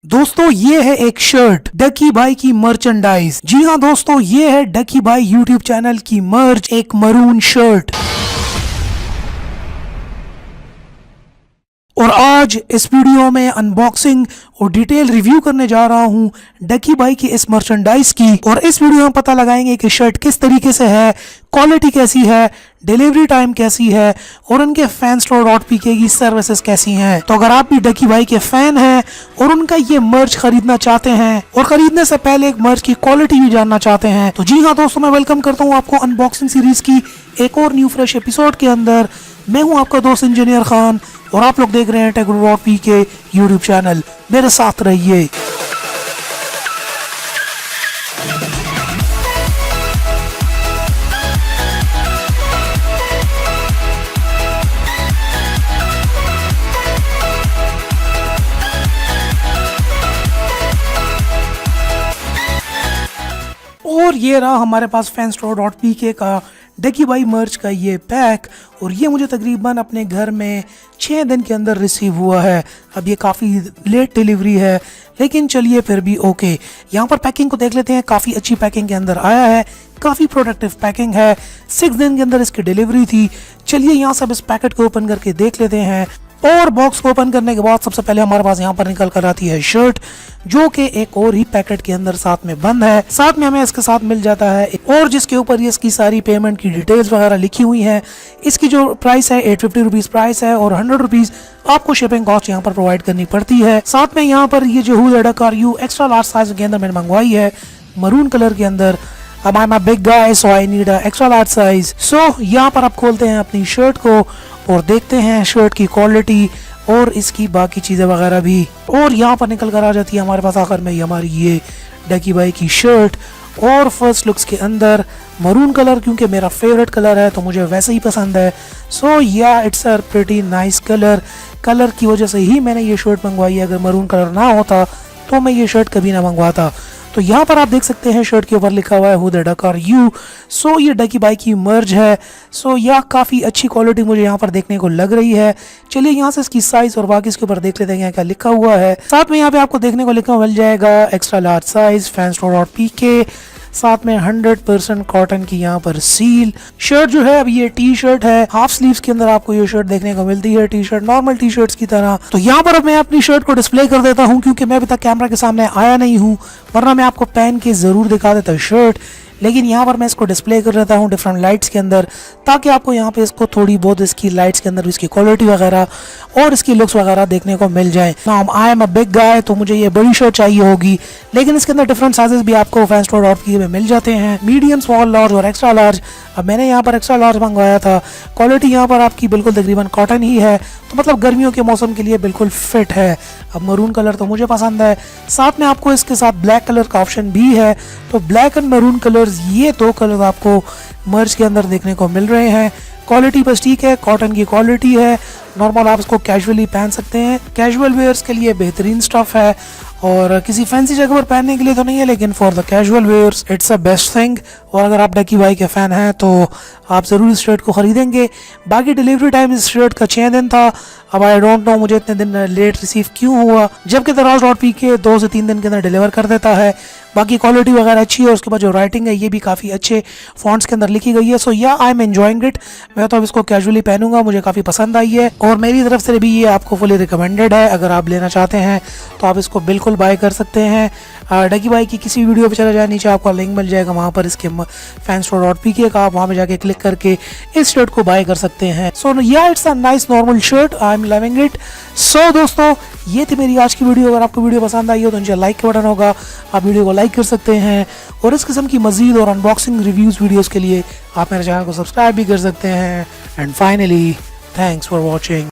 दोस्तों ये है एक शर्ट डकी भाई की मर्चेंडाइज। जी हाँ दोस्तों, ये है डकी भाई यूट्यूब चैनल की मर्च, एक मरून शर्ट। और आज इस वीडियो में अनबॉक्सिंग और डिटेल रिव्यू करने जा रहा हूँ डकी भाई की इस मर्चेंडाइज की। और इस वीडियो में पता लगाएंगे कि शर्ट किस तरीके से है, क्वालिटी कैसी है, डिलीवरी टाइम कैसी है और उनके fanstore.pk की सर्विसेज कैसी हैं। तो अगर आप भी डकी भाई के फैन हैं और उनका ये मर्च खरीदना चाहते हैं और खरीदने से पहले एक मर्च की क्वालिटी भी जानना चाहते हैं, तो जी हाँ दोस्तों, मैं वेलकम करता हूँ आपको अनबॉक्सिंग सीरीज की एक और न्यू फ्रेश एपिसोड के अंदर। मैं हूँ आपका दोस्त इंजीनियर खान और आप लोग देख रहे हैं टेक.pk यूट्यूब चैनल। मेरे साथ रहिए। और ये रहा हमारे पास fanstore.pk का डकी भाई मर्च का ये पैक, और ये मुझे तकरीबन अपने घर में 6 दिन के अंदर रिसीव हुआ है। अब ये काफ़ी लेट डिलीवरी है, लेकिन चलिए फिर भी ओके। यहाँ पर पैकिंग को देख लेते हैं, काफ़ी अच्छी पैकिंग के अंदर आया है, काफ़ी प्रोडक्टिव पैकिंग है। 6 दिन के अंदर इसकी डिलीवरी थी। चलिए यहाँ से अब इस पैकेट को ओपन करके देख लेते हैं। और बॉक्स को ओपन करने के बाद सबसे पहले हमारे पास यहाँ पर निकल कर आती है शर्ट, जो कि एक और ही पैकेट के अंदर साथ में बंद है। साथ में हमें इसके साथ मिल जाता है और जिसके ऊपर ये इसकी सारी पेमेंट की डिटेल्स वगैरह लिखी हुई हैं। इसकी जो प्राइस है 850 रुपीज़ प्राइस है और 100 रुपीज़ आपको शिपिंग कॉस्ट यहाँ पर प्रोवाइड करनी पड़ती है। साथ में यहाँ पर ये जो डक एक्स्ट्रा लार्ज साइज के अंदर मैंने मंगवाई है, मरून कलर के अंदर। अब I am a big guy so I need a extra large size. So यहाँ पर आप खोलते हैं अपनी शर्ट को और देखते हैं शर्ट की क्वालिटी और इसकी बाकी चीज़ें वगैरह भी। और यहाँ पर निकल कर आ जाती है हमारे पास आखिर में हमारी ये डकी भाई की शर्ट। और फर्स्ट लुक्स के अंदर मरून कलर, क्योंकि मेरा फेवरेट कलर है तो मुझे वैसे ही पसंद है। सो या it's a pretty nice colour की वजह से ही मैंने ये शर्ट मंगवाई है। अगर मरून कलर ना होता तो मैं ये शर्ट कभी ना मंगवाता। तो यहाँ पर आप देख सकते हैं शर्ट के ऊपर लिखा हुआ है who the duck are you. So ये डकी भाई की मर्ज है। सो यह काफ़ी अच्छी क्वालिटी मुझे यहाँ पर देखने को लग रही है। चलिए यहाँ से इसकी साइज और बाकी इसके ऊपर देख लेते हैं क्या लिखा हुआ है। साथ में यहाँ पे आपको देखने को लिखा मिल जाएगा एक्स्ट्रा लार्ज साइज fanstore.pk, साथ में 100% कॉटन की यहाँ पर सील। शर्ट जो है अब ये टी शर्ट है, हाफ स्लीव्स के अंदर आपको ये शर्ट देखने को मिलती है, T shirt normal T shirts की तरह। तो यहाँ पर अब मैं अपनी शर्ट को डिस्प्ले कर देता हूँ, क्योंकि मैं अभी तक कैमरा के सामने आया नहीं हूँ, वरना मैं आपको पहन के ज़रूर दिखा देता शर्ट। लेकिन यहाँ पर मैं इसको डिस्प्ले कर देता हूँ डिफरेंट लाइट्स के अंदर, ताकि आपको यहाँ पे इसको थोड़ी बहुत इसकी लाइट्स के अंदर इसकी क्वालिटी वगैरह और इसकी लुक्स वगैरह देखने को मिल जाए। Now I am a big गाय, तो मुझे ये बड़ी शर्ट चाहिए होगी, लेकिन इसके अंदर डिफरेंट साइजेस भी आपको fanstore.pk में मिल जाते हैं, मीडियम, स्मॉल, लार्ज और एक्स्ट्रा लार्ज। अब मैंने यहाँ पर एक्स्ट्रा लार्ज मंगवाया था। क्वालिटी यहाँ पर आपकी बिल्कुल तकरीबन कॉटन ही है, तो मतलब गर्मियों के मौसम के लिए बिल्कुल फिट है। अब मरून कलर तो मुझे पसंद है, साथ में आपको इसके साथ ब्लैक कलर का ऑप्शन भी है। तो ब्लैक एंड मरून कलर्स, ये 2 कलर आपको मर्ज के अंदर देखने को मिल रहे हैं। क्वालिटी बस ठीक है, कॉटन की क्वालिटी है, नॉर्मल आप इसको कैजुअली पहन सकते हैं। कैजुअल वेयर्स के लिए बेहतरीन स्टफ है, और किसी फैंसी जगह पर पहनने के लिए तो नहीं है, लेकिन for the casual wears it's a best thing. और अगर आप डकी भाई के फ़ैन हैं तो आप ज़रूर इस शर्ट को ख़रीदेंगे। बाकी डिलीवरी टाइम इस शर्ट का 6 दिन था। अब आई डोंट नो मुझे इतने दिन लेट रिसीव क्यों हुआ, जबकि दराज.pk 2 से 3 दिन के अंदर डिलीवर कर देता है। बाकी क्वालिटी वगैरह अच्छी है, उसके बाद जो राइटिंग है ये भी काफ़ी अच्छे फॉन्ट्स के अंदर लिखी गई है। सो या आई एम एंजॉइंग इट। मैं तो अब इसको कैजुअली पहनूंगा, मुझे काफ़ी पसंद आई है और मेरी तरफ से भी ये आपको फुली रिकमेंडेड है। अगर आप लेना चाहते हैं तो आप इसको बिल्कुल बाय कर सकते हैं। डकी भाई की किसी वीडियो पे चला जाए, नीचे आपको लिंक मिल जाएगा वहाँ पर इसके fanstore.pk का, आप वहाँ पे जाके क्लिक करके इस शर्ट को बाय कर सकते हैं। सो या it's a nice normal shirt, I am loving it. So दोस्तों, ये थी मेरी आज की वीडियो। अगर आपको वीडियो पसंद आई हो तो नीचे लाइक का बटन होगा, आप वीडियो को लाइक कर सकते हैं। और इस किस्म की मजीद और अनबॉक्सिंग रिव्यूज़ वीडियोज़ के लिए आप मेरे चैनल को सब्सक्राइब भी कर सकते हैं। And finally, thanks for watching.